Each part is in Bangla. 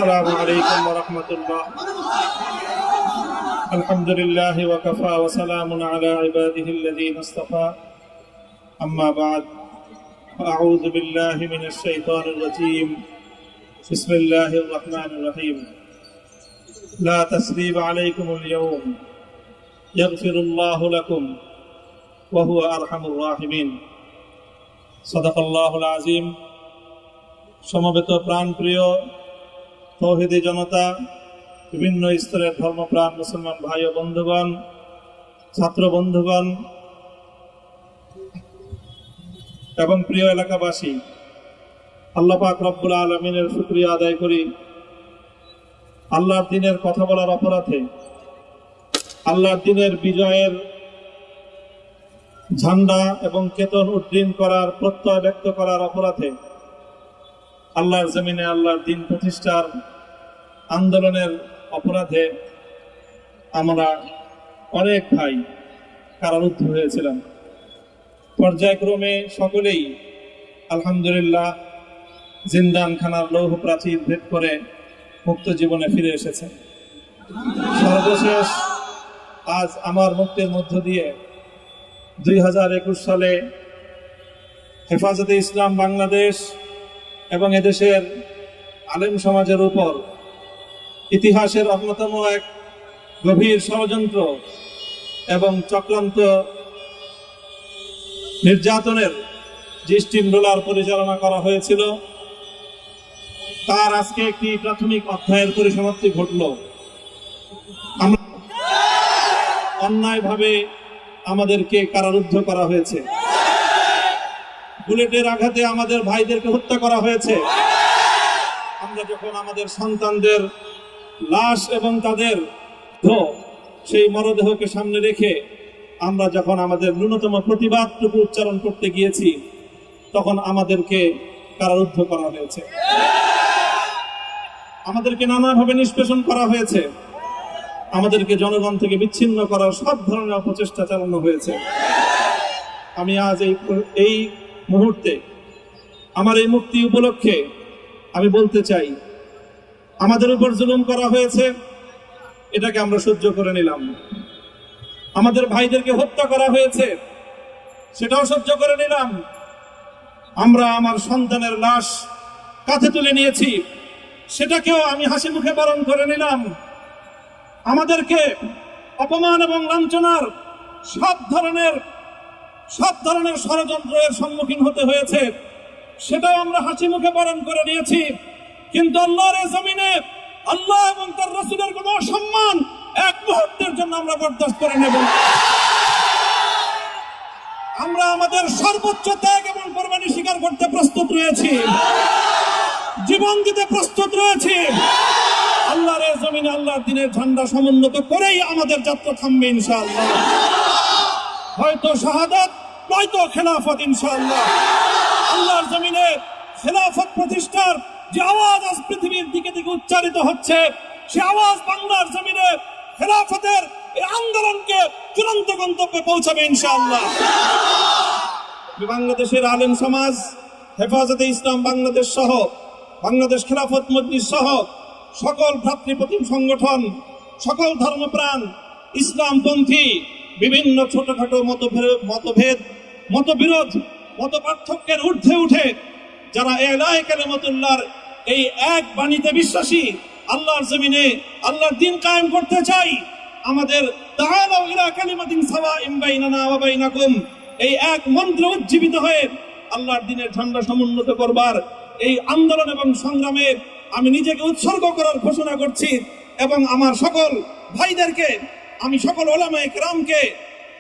আসসালামু আলাইকুম ওয়া রাহমাতুল্লাহ। আলহামদুলিল্লাহ ওয়া কাফা ওয়া সালামুন আলা ইবাদিহিল্লাযীনা ইসতাফা। আম্মা বা'দ। আউযু বিল্লাহি মিনাশ শাইতানির রাজীম। বিসমিল্লাহির রাহমানির রাহিম। লা তাসরিবা আলাইকুমুল ইয়াওম ইয়াগফিরুল্লাহু লাকুম ওয়া হুয়া আরহামুর রাহিমিন। সাদাকাল্লাহুল আযীম। সমবেত প্রাণপ্রিয় তৌহিদি জনতা, বিভিন্ন স্তরের ধর্মপ্রাণ মুসলমান ভাই ও বন্ধুগণ, ছাত্র বন্ধুগণ এবং প্রিয় এলাকাবাসী, আল্লাহ পাক রব্বুল আলামিনের শুকরিয়া আদায় করি। আল্লাহর দ্বীনের কথা বলার অপরাধে, আল্লাহর দ্বীনের বিজয়ের ঝান্ডা এবং কেতন উড্ডীন করার প্রত্যয় ব্যক্ত করার অপরাধে, আল্লাহর জমিনে আল্লাহর দ্বীন প্রতিষ্ঠার আন্দোলনের অপরাধে আমরা অনেক ভাই কারারুদ্ধ হয়েছিলাম। পর্যায়ক্রমে সকলেই আলহামদুলিল্লাহ জিন্দানখানার লৌহ প্রাচীর ভেদ করে মুক্ত জীবনে ফিরে এসেছে। সর্বশেষ আজ আমার মুক্তির মধ্য দিয়ে 2021 সালে হেফাজতে ইসলাম বাংলাদেশ এবং এদেশের আলেম সমাজের উপর ইতিহাসের অন্যতম এক গভীর ষড়যন্ত্র এবং চক্রান্ত নির্যাতনের যে স্টিম রোলার পরিচালনা করা হয়েছিল, তার আজকে একটি প্রাথমিক অধ্যায়ের পরিসমাপ্তি ঘটল। আমরা অন্যায়ভাবে আমাদেরকে কারারুদ্ধ করা হয়েছে, বুলেটের আঘাতে আমাদের ভাইদেরকে হত্যা করা হয়েছে। আমরা যখন আমাদের সন্তানদের লাশ এবং তাদের সেই মরদেহকে সামনে রেখে আমরা যখন আমাদের ন্যূনতম প্রতিবাদটুকু উচ্চারণ করতে গিয়েছি, তখন আমাদেরকে কারারুদ্ধ করা হয়েছে, আমাদেরকে নানাভাবে নিষ্পেষণ করা হয়েছে, আমাদেরকে জনগণ থেকে বিচ্ছিন্ন করার সব ধরনের অপচেষ্টা চালানো হয়েছে। আমি আজ এই মুহূর্তে আমার এই মুক্তি উপলক্ষে আমি বলতে চাই, আমাদের উপর জুলুম করা হয়েছে, এটাকে আমরা সহ্য করে নিলাম। আমাদের ভাইদেরকে হত্যা করা হয়েছে, সেটাও সহ্য করে নিলাম। আমরা আমার সন্তানের লাশ কাঁধে তুলে নিয়েছি, সেটাকেও আমি হাসি মুখে বরণ করে নিলাম। আমাদেরকে অপমান এবং লাঞ্ছনার সব ধরনের ষড়যন্ত্রের সম্মুখীন হতে হয়েছে, সেটাও আমরা হাসি মুখে বরণ করে নিয়েছি। কিন্তু আল্লাহর জমিনে আল্লাহ এবং তার রাসূলের কোনো অসম্মান এক মুহূর্তের জন্য আমরা বরদাস্ত করে নেব। আমরা আমাদের সর্বোচ্চ ত্যাগ এবং কোরবানি স্বীকার করতে প্রস্তুত রয়েছি, জীবন দিতে প্রস্তুত রয়েছি। আল্লাহর জমিনে আল্লাহর দ্বীনের ঝান্ডা সমুন্নত করেই আমাদের যাত্রা থামবে ইনশাআল্লাহ। হয়তো শাহাদাত, নয়তো খেলাফত ইনশাআল্লাহ। আল্লাহর জমিনে খেলাফত প্রতিষ্ঠার যে আওয়াজ আজ পৃথিবীর দিকে দিকে উচ্চারিত হচ্ছে, সে আওয়াজ বাংলার জমিনে খেলাফতের এই আন্দোলনকে চূড়ান্ত গন্তব্যে পৌঁছাবে ইনশাআল্লাহ। বাংলাদেশের আলেম সমাজ, হেফাজতে ইসলাম বাংলাদেশ সহ বাংলাদেশ খেলাফত মজলিস সহ সকল ভ্রাতৃপ্রতিম সংগঠন, সকল ধর্মপ্রাণ, ইসলামপন্থী বিভিন্ন ছোটখাটো মতভেদ, মতবিরোধ, মত পার্থক্যের ঊর্ধ্বে উঠে যারা এলায়ে কালিমাতুল্লাহর এই এক বাণীতে বিশ্বাসী, আল্লাহর জমিনে আল্লাহর দ্বীন কায়েম করতে চাই, আমাদের তাআলাউ ইলা কালিমাতিন সাওয়াইন বাইনানা ওয়া বাইনাকুম, এই এক মন্ত্র উজ্জীবিত হয়ে আল্লাহর দ্বীনের ঝান্ডা সমুন্নত করবার এই আন্দোলন এবং সংগ্রামে আমি নিজেকে উৎসর্গ করার ঘোষণা করছি। এবং আমার সকল ভাইদেরকে, আমি সকল উলামায়ে কেরামকে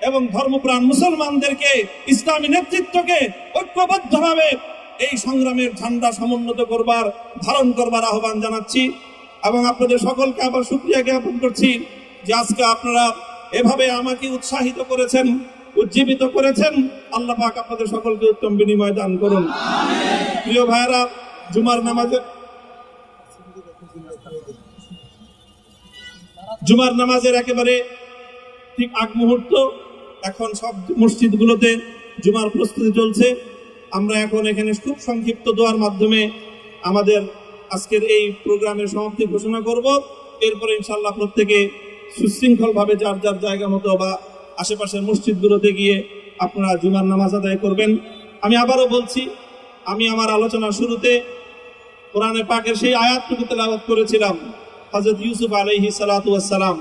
এবং ধর্মপ্রাণ মুসলমানদেরকে, ইসলামী নেতৃত্বকে ঐক্যবদ্ধভাবে এই সংগ্রামের ঝান্ডা সমুন্নত করবার, ধারণ করবার আহ্বান জানাচ্ছি। এবং আপনাদের সকলকে আবার শুকরিয়া জ্ঞাপন করছি যে আজকে আপনারা এভাবে আমাকে উৎসাহিত করেছেন, উজ্জীবিত করেছেন। আল্লাহ পাক আপনাদের সকলকে উত্তম বিনিময় দান করুন। প্রিয় ভাইরা, জুমার নামাজের একেবারে ঠিক আগ মুহূর্ত, এখন সব মসজিদগুলোতে জুমার প্রস্তুতি চলছে। আমরা এখন এখানে খুব সংক্ষিপ্ত দোয়ার মাধ্যমে আমাদের আজকের এই প্রোগ্রামের সমাপ্তি ঘোষণা করব। এরপরে ইনশাআল্লাহ প্রত্যেকে সুশৃঙ্খলভাবে যার যার জায়গা মতো বা আশেপাশের মসজিদগুলোতে গিয়ে আপনারা জুমার নামাজ আদায় করবেন। আমি আবারও বলছি, আমি আমার আলোচনার শুরুতে কোরআনে পাকের সেই আয়াতটুকু তেলাওয়াত করেছিলাম, হযরত ইউসুফ আলাইহিস সালাতু ওয়াস সালাম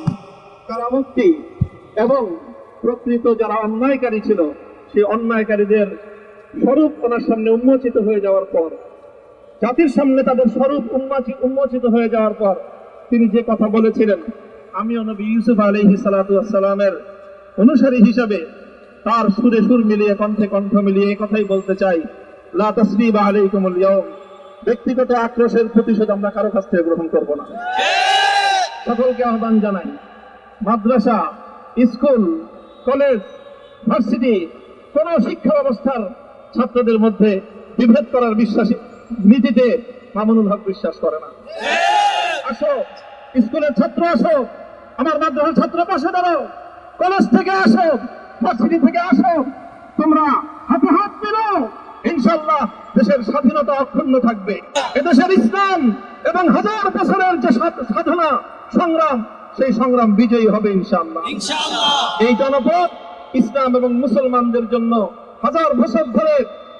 কারামুক্তি এবং প্রকৃত যারা অন্যায়কারী ছিল সেই অন্যায়কারীদের স্বরূপ ওনার সামনে উন্মোচিত হয়ে যাওয়ার পর, জাতির সামনে তাদের স্বরূপ উন্মোচিত হয়ে যাওয়ার পর তিনি যে কথা বলেছিলেন, আমিও নবী ইউসুফ আলাইহিস সালাতু ওয়াস সালামের অনুসারী হিসাবে তার সুরে সুর মিলিয়ে কণ্ঠে কণ্ঠ মিলিয়ে এই কথাই বলতে চাই, লা তাসরিবা আলাইকুমুল ইয়াউম, ব্যক্তিগত আক্রোশের প্রতিশোধ আমরা কারো কাছ থেকে গ্রহণ করব না। সকলকে আহ্বান জানাই, মাদ্রাসা, স্কুল, কলেজ, ভার্সিটি কোন শিক্ষা ব্যবস্থার ছাত্রদের মধ্যে বিভেদ করার বিশ্বাসী নীতিতে মামুনুল হক বিশ্বাস করে না। আসো, স্কুলের ছাত্র আসো, আমার মাদ্রাসার ছাত্র পাশে দাঁড়াও, কলেজ থেকে আসো, ভার্সিটি থেকে আসো, তোমরা হাতে হাত মেলাও, ইনশাআল্লাহ দেশের স্বাধীনতা অক্ষুণ্ণ থাকবে। এদেশের ইসলাম এবং হাজার বছরের যে সাধনা সংগ্রাম, সেই সংগ্রাম বিজয়ী হবে ইনশাআল্লাহ। এই জনপদ ইসলাম এবং মুসলমানদের জন্য হাজার বছর ধরে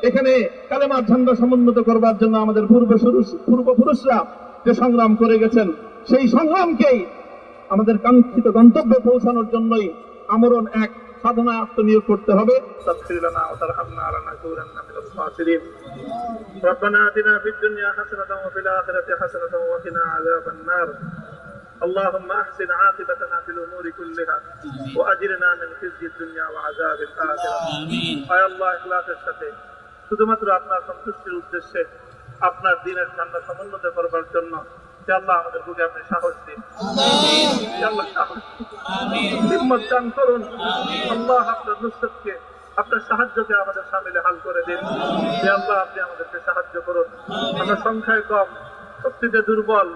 এখানে কালেমার ঝান্ডা সমুন্নত করবার জন্য আমাদের পূর্বপুরুষরা যে সংগ্রাম করে গেছেন, সেই সংগ্রামকেই আমাদের কাঙ্ক্ষিত গন্তব্যে পৌঁছানোর জন্যই আমরণ এক সাধনা আত্মনিয়োগ করতে হবে। ربنا آتنا في الدنيا حسنة وفي الآخرة حسنة وقنا عذاب النار اللهم أحسن عاقبتنا في الأمور كلها وأجرنا من خزي الدنيا وعذاب الآخرة আয় আল্লাহ, ইখলাসের সাথে শুধুমাত্র আপনার সন্তুষ্টির উদ্দেশ্যে আপনার দ্বীনের ঝান্ডা সমুন্নত করবার জন্য আল্লাহ আমাদের বুকে আপনি সাহস দিন, আল্লাহ সাহস হিম্মত দান করুন। আল্লাহ আপনার নুসরতকে, আপনার সাহায্যকে আমাদের সামিলে হাল করে দিন। আল্লাহ আপনি আমাদেরকে সাহায্য করুন। আমরা সংখ্যায় কম, শক্তিতে দুর্বল,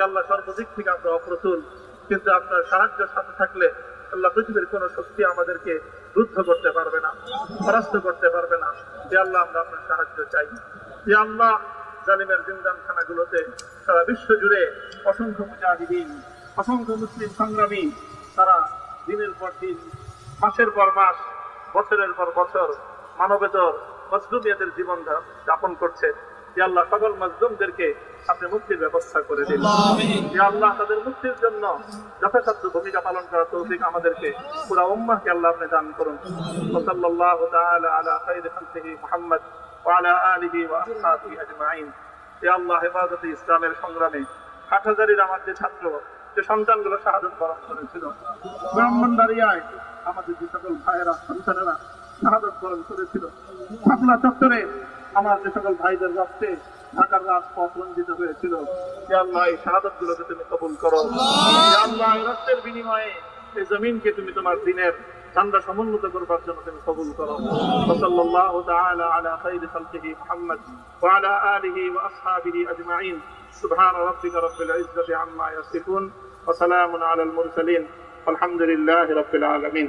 আল্লাহ সর্বদিক থেকে আমরা অপ্রতুল, কিন্তু আপনার সাহায্য সাথে থাকলে আল্লাহ পৃথিবীর কোন শক্তি আমাদেরকে রুদ্ধ করতে পারবে না, পরাস্ত করতে পারবে না। আল্লাহ আমরা আপনার সাহায্য চাই। আল্লাহ জালিমের জিন্দানখানাগুলোতে সারা বিশ্ব জুড়ে অসংখ্য মুজাহিদিন, অসংখ্য মুসলিম সংগ্রামী তারা দিনের পর দিন, মাসের পর মাস, বছরের পর বছর মানবেতর মজলুমিয়াতের জীবন যাপন করছে। আল্লাহ সকল মজলুমদেরকে আপনি মুক্তির ব্যবস্থা করে দিন। আল্লাহ তাদের মুক্তির জন্য যথাসাধ্য ভূমিকা পালন করার তৌফিক আমাদেরকে, পুরা উম্মাহকে আল্লাহ আপনি দান করুন। সাল্লাল্লাহু তাআলা আলা খায়রি খালকিহি মুহাম্মদ ওয়া আলা আলিহি ওয়া আসহাবিহি আজমাইন। ইয়া আল্লাহ, হেফাজতে ইসলামের সংগ্রামে হাটহাজারীর আমার যে ছাত্র, যে সন্তানগুলো শাহাদাত বরণ করেছিল, ব্রাহ্মণবাড়িয়ায় আমাদের যে সকল ভাইয়েরা, সন্তানেরা শাহাদাত বরণ করেছিল, শাপলা চত্বরে আমার যে সকল ভাইদের রক্তে ঢাকার রাজপথ রঞ্জিত হয়েছিল, আল্লাহ এই শাহাদাত গুলোকে তুমি কবুল করো। আল্লাহ এই রক্তের বিনিময়ে এই জমিনকে তুমি তোমার দিনের ঝান্ডা সমুন্নত করবার জন্য তুমি কবুল করো। সাল্লাল্লাহু তাআলা আলা খায়রি খালকিহি মুহাম্মদ ওয়া আলা আলিহি ওয়া আসহাবিহি আজমাইন। সুবহান রাব্বিকা রাব্বিল ইজ্জাতি আম্মা ইয়াসিফুন ওয়া সালামুন আলাল মুরসালিন আলহামদুলিল্লাহি রাব্বিল আলামিন।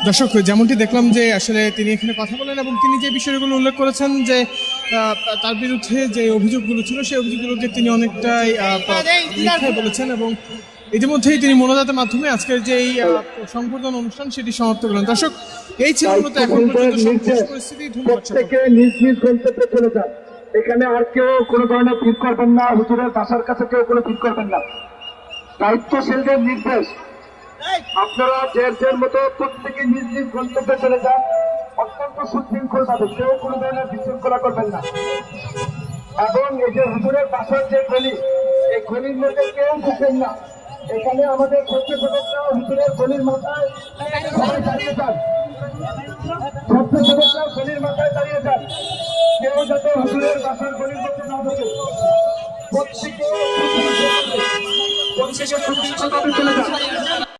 দর্শক, যেমনটি দেখলাম যে আসলে তিনি এখানে কথা বলেন এবং তিনি যে বিষয়গুলো উল্লেখ করেছেন যে তার বিরুদ্ধে যে অভিযোগগুলো ছিল সেই অভিযোগগুলোকে তিনি অনেকটাই মিথ্যা বলেছেন এবং ইতিমধ্যেই তিনি মোনাজাতের মাধ্যমে আজকের যে সংবর্ধনা অনুষ্ঠান সেটি সমাপ্ত করলেন। দর্শক, এই ছিল মূলত এখন পর্যন্ত সর্বশেষ পরিস্থিতি। ধন্যবাদ। নিজ নিজ গন্তব্যে চলে যান। এখানে আর কেউ কোনো ধরনের ভিড় করবেন না, হুজুরের বাসার কাছে কেউ কোনো ভিড় করবেন না। দায়িত্বশীলদের নির্দেশ, আপনারা যে মতো প্রত্যেকে নিজ নিজ গন্তব্যে চলে যান। অত্যন্ত সুশৃঙ্খল ভাবে, কেউ কোনো ধরনের বিশৃঙ্খলা করবেন না। এবং এই যে হুজুরের বাসার যে গলি, এই গলির মধ্যে কেউ ঢুকবেন না। এখানে আমাদের ছাত্রছাত্রীরা হুজুরের গলির মাথায় দাঁড়িয়ে যান, ছাত্রছাত্রীরা গলির মাথায় দাঁড়িয়ে যান। কেউ যাতে হুজুরের বাসার গলির মধ্যে না ঢুকে, প্রত্যেকে সুশৃঙ্খল ভাবে চলে যান।